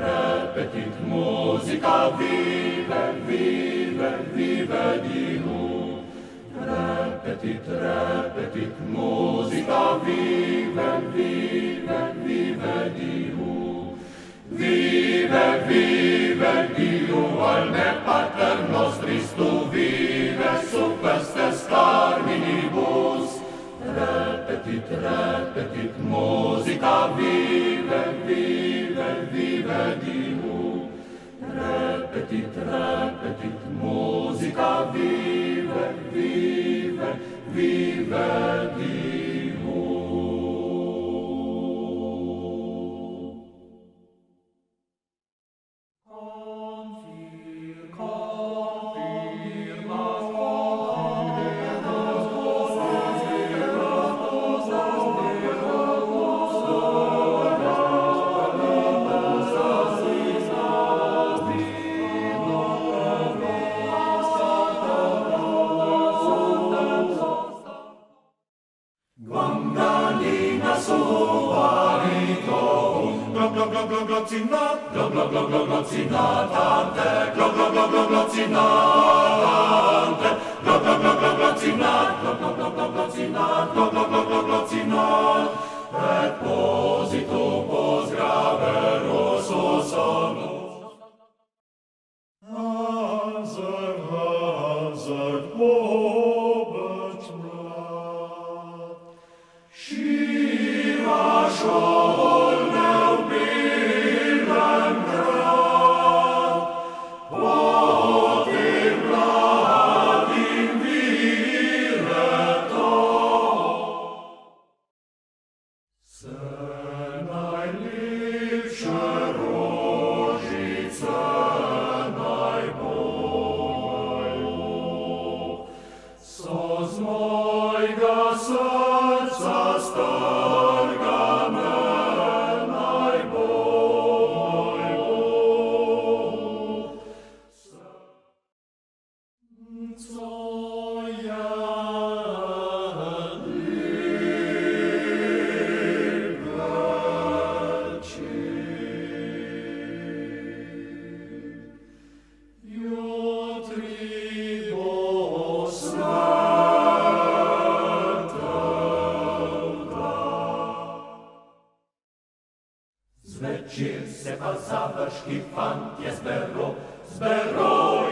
Repetit musica vive, vive, vive Dio. Repetit musica vive, vive, vive Dio. Vive, vive Dio, al me Pater nostris tu vive, superstes carminibus. Repetit musica vive, vive, vive Dio. Repetit musica vive, vive, vive Dio. Et posito post gravero sosanus. Hazard, pobet mlad, Shiva šol neubilen grad, potim mladim vireto. Se najljepše rožice najbolju, so z mojega srca strgane najbolju. Co je Zvečer se pa završki fantje zbero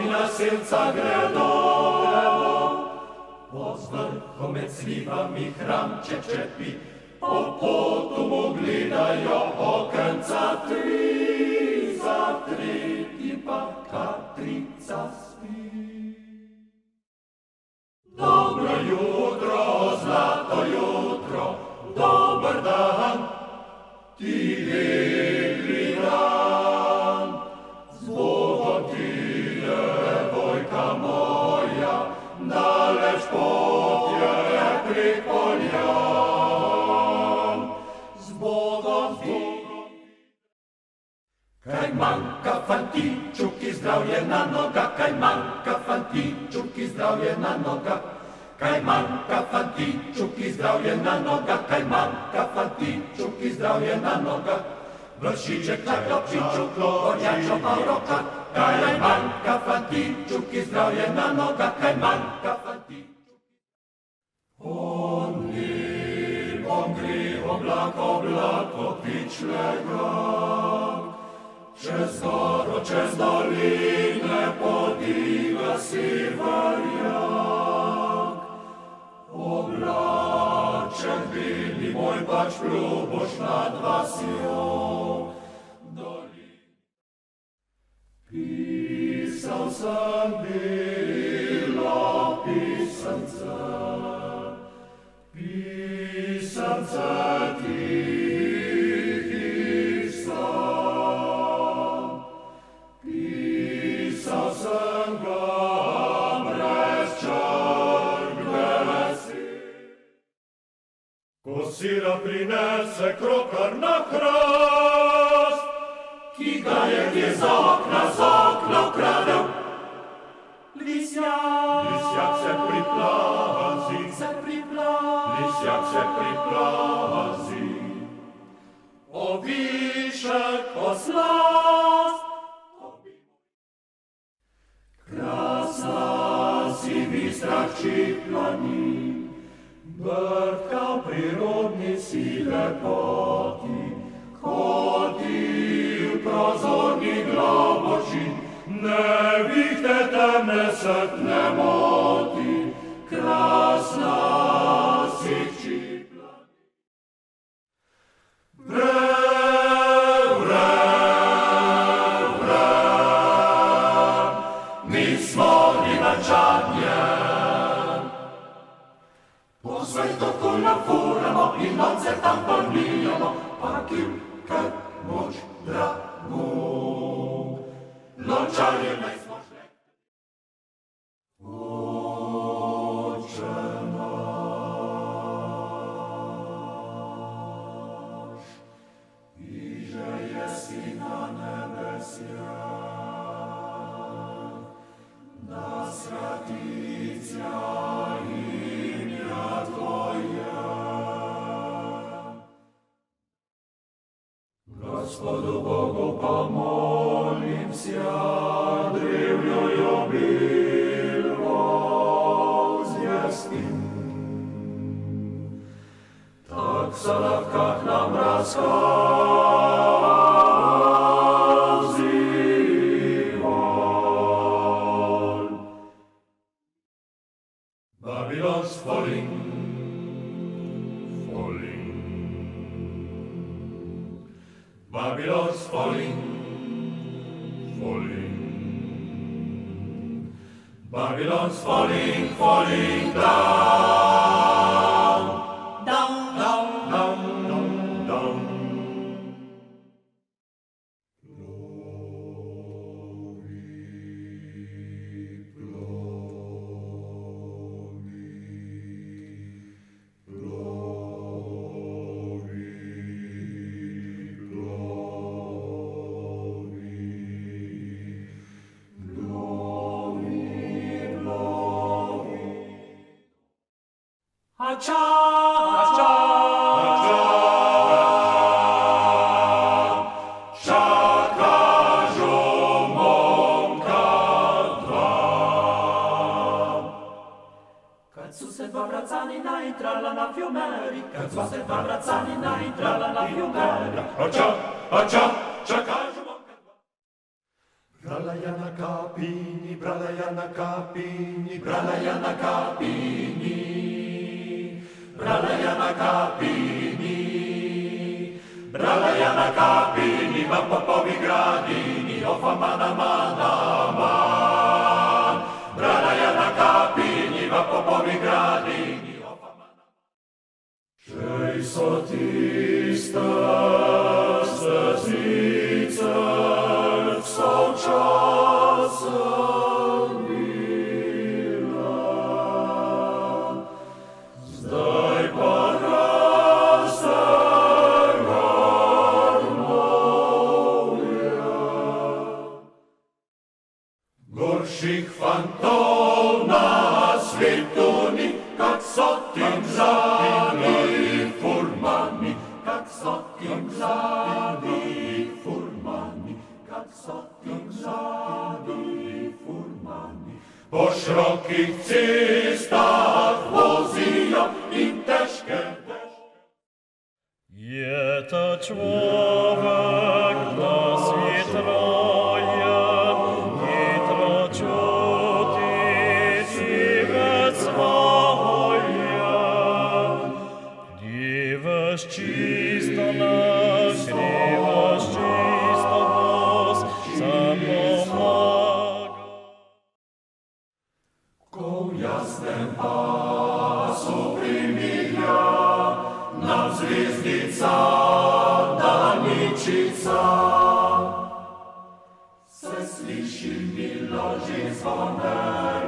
in nasilca gredo. Pod vrhom med slivami hramče čepi, po potu mu gledajo okenca tri za tretji pa Katrica spi. Dobro jutro, zlato jutro, dober dan, ti lepli dan. Z Bogom ti, devojka moja, daleč pot je prek poljan. Z Bogom ti. Kaj manjka fantiču, ki zdravje na nogah, kaj manjka fantiču, ki zdravje na nogah. Kaj manjka fantiču, ki zdravje na nogah, kaj manjka fantiču, ki zdravje na nogah. Vršiček na klopiću, konjačo paroka, kajman kafantiću, ki zdravlje na noga, kajman kafantiću. On gri oblako pičlega, čez goro, čez doline podiga si varjak. Oblaček bili moj pač pljuboš nad vasjo dolin. Pisal sam bilo pisance, pisance tihih san. Pisal sam ga brez črne si. Ko sira prinese krokar na hrast, ki ga je z okna ukradel. Lisjak se priplazi, lisjak se priplazi. Ovišek oslast, krasna si bistra čiplani, brtka v prirodni si lepoti, hodi v prozorni globočin, nevihte temne srd ne moti, krasna si čiplani. Mi smo Livančanje, po svetoku nafuramo in lonce tam pomijamo, pa kilke moč drago. Lončarje naj smo šlekte. Oče naš, iže jesi na nebesjach, da sveticja imja Tvoje. Gospodu Bogu pomolim sia, drevlju jubilvo zjestim. Tak se lahkah nam razkazival. Babylon's falling, falling. Babylon's falling, falling. Babylon's falling, falling down, down, down, down, down, down. Acha, acha, acha, čaka žomonka dva. Kad su se dva vracani naitrala na fjumeri, kad su se dva vracani naitrala na fjumeri, acha, acha, čaka žomonka dva. Brala ja na kapini, brala ja na kapini, brala ja na kapini. Brala ja na kapini, brala ja na kapini, v popovi gradini, ofa mana mana man. Brala ja na kapini, v popovi gradini, ofa mana man. Čej so tiste stezice, so včasem bile, zdaj pa raste harmonija. Gorših fantov na svetu ni, kak so tim zadnji furmani, kak so tim zadnji mladi furmani po širokih cestah vozijo in težke deške. Je to človek na svet rojen, hitro čuti živec svojen. Gdívaš čisto nagrívaš čisto nos, sam pomaga. Ko v jasnem pasu primilja nam zvezdica daničica, se sliši milo že zvone.